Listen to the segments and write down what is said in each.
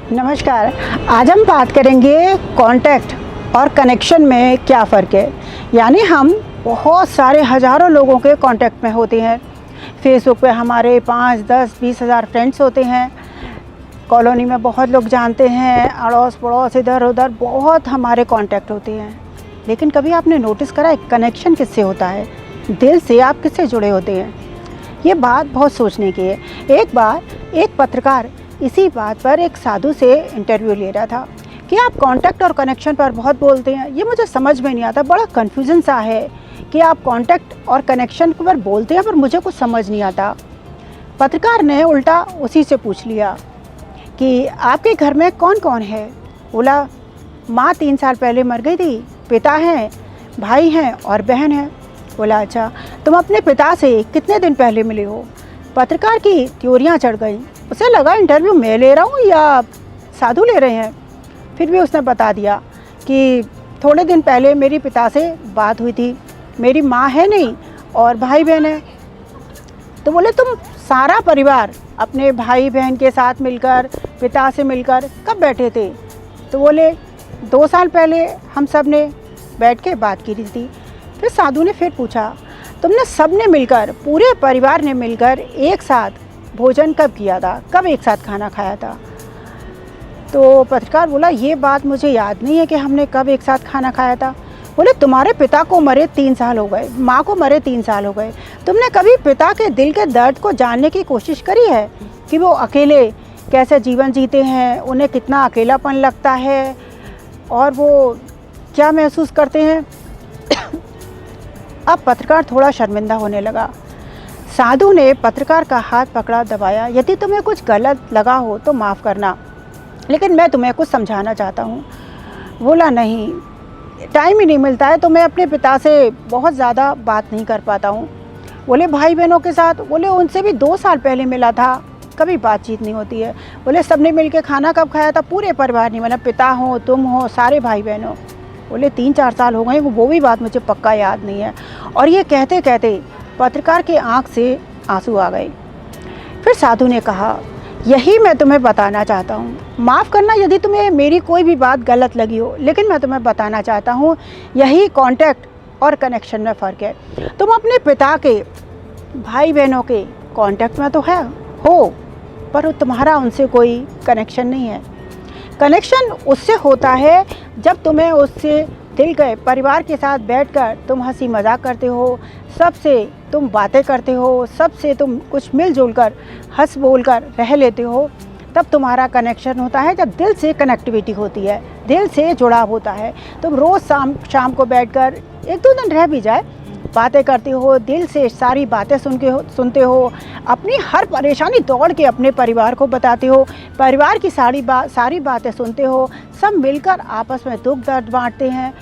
नमस्कार। आज हम बात करेंगे कांटेक्ट और कनेक्शन में क्या फ़र्क है। यानी हम बहुत सारे हज़ारों लोगों के कांटेक्ट में होते हैं। फेसबुक पे हमारे 5, 10, 20 हज़ार फ्रेंड्स होते हैं। कॉलोनी में बहुत लोग जानते हैं, अड़ोस पड़ोस इधर उधर बहुत हमारे कांटेक्ट होते हैं। लेकिन कभी आपने नोटिस करा है कनेक्शन किससे होता है? दिल से आप किससे जुड़े होते हैं? ये बात बहुत सोचने की है। एक बार एक पत्रकार इसी बात पर एक साधु से इंटरव्यू ले रहा था कि आप कांटेक्ट और कनेक्शन पर बहुत बोलते हैं, ये मुझे समझ में नहीं आता, बड़ा कन्फ्यूज़न सा है कि आप कांटेक्ट और कनेक्शन पर बोलते हैं पर मुझे कुछ समझ नहीं आता। पत्रकार ने उल्टा उसी से पूछ लिया कि आपके घर में कौन कौन है? बोला, माँ 3 साल पहले मर गई थी, पिता हैं, भाई हैं और बहन है। बोला, अच्छा, तुम अपने पिता से कितने दिन पहले मिले हो? पत्रकार की त्योरियाँ चढ़ गई। उसे लगा इंटरव्यू मैं ले रहा हूँ या साधु ले रहे हैं। फिर भी उसने बता दिया कि थोड़े दिन पहले मेरी पिता से बात हुई थी, मेरी माँ है नहीं और भाई बहन है। तो बोले, तुम सारा परिवार अपने भाई बहन के साथ मिलकर, पिता से मिलकर कब बैठे थे? तो बोले, 2 साल पहले हम सब ने बैठ के बात की थी। फिर साधु ने फिर पूछा, तुमने सब ने मिलकर, पूरे परिवार ने मिलकर एक साथ भोजन कब किया था, कब एक साथ खाना खाया था? तो पत्रकार बोला, ये बात मुझे याद नहीं है कि हमने कब एक साथ खाना खाया था। बोले, तुम्हारे पिता को मरे 3 साल हो गए, माँ को मरे 3 साल हो गए, तुमने कभी पिता के दिल के दर्द को जानने की कोशिश करी है कि वो अकेले कैसे जीवन जीते हैं, उन्हें कितना अकेलापन लगता है और वो क्या महसूस करते हैं? अब पत्रकार थोड़ा शर्मिंदा होने लगा। साधु ने पत्रकार का हाथ पकड़ा, दबाया। यदि तुम्हें कुछ गलत लगा हो तो माफ़ करना, लेकिन मैं तुम्हें कुछ समझाना चाहता हूँ। बोला, नहीं, टाइम ही नहीं मिलता है तो मैं अपने पिता से बहुत ज़्यादा बात नहीं कर पाता हूँ। बोले, भाई बहनों के साथ? बोले, उनसे भी 2 साल पहले मिला था, कभी बातचीत नहीं होती है। बोले, सबने मिल के खाना कब खाया था? पूरे परिवार ने, मतलब पिता हो, तुम हो, सारे भाई बहन हो। बोले, 3-4 साल हो गए, वो भी बात मुझे पक्का याद नहीं है। और ये कहते कहते पत्रकार के आँख से आंसू आ गए। फिर साधु ने कहा, यही मैं तुम्हें बताना चाहता हूँ। माफ़ करना यदि तुम्हें मेरी कोई भी बात गलत लगी हो, लेकिन मैं तुम्हें बताना चाहता हूँ, यही कांटेक्ट और कनेक्शन में फ़र्क है। तुम अपने पिता के, भाई बहनों के कांटेक्ट में तो हो, पर तुम्हारा उनसे कोई कनेक्शन नहीं है। कनेक्शन उससे होता है जब तुम्हें उससे दिल के परिवार के साथ बैठकर तुम हंसी मजाक करते हो, सबसे तुम बातें करते हो, सबसे तुम कुछ मिलजुल कर हंस बोल कर रह लेते हो, तब तुम्हारा कनेक्शन होता है। जब दिल से कनेक्टिविटी होती है, दिल से जुड़ाव होता है, तुम रोज़ शाम को बैठकर 1-2 दिन रह भी जाए, बातें करते हो, दिल से सारी बातें सुनते हो, अपनी हर परेशानी दौड़ के अपने परिवार को बताते हो, परिवार की सारी बातें सुनते हो, सब मिलकर आपस में दुख दर्द बांटते हैं।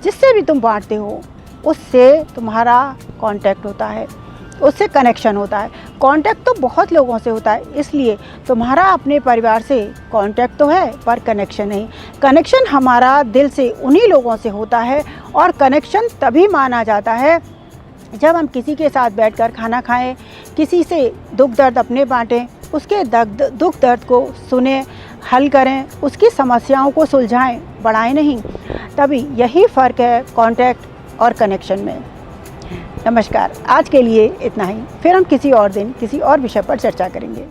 जिससे भी तुम बांटते हो उससे तुम्हारा कांटेक्ट होता है, उससे कनेक्शन होता है। कांटेक्ट तो बहुत लोगों से होता है, इसलिए तुम्हारा अपने परिवार से कांटेक्ट तो है पर कनेक्शन नहीं। कनेक्शन हमारा दिल से उन्हीं लोगों से होता है और कनेक्शन तभी माना जाता है जब हम किसी के साथ बैठकर खाना खाएं, किसी से दुख दर्द अपने बांटें, उसके दुख दर्द को सुने, हल करें, उसकी समस्याओं को सुलझाएं, बढ़ाएं नहीं। तभी यही फ़र्क है कांटेक्ट और कनेक्शन में। नमस्कार, आज के लिए इतना ही। फिर हम किसी और दिन किसी और विषय पर चर्चा करेंगे।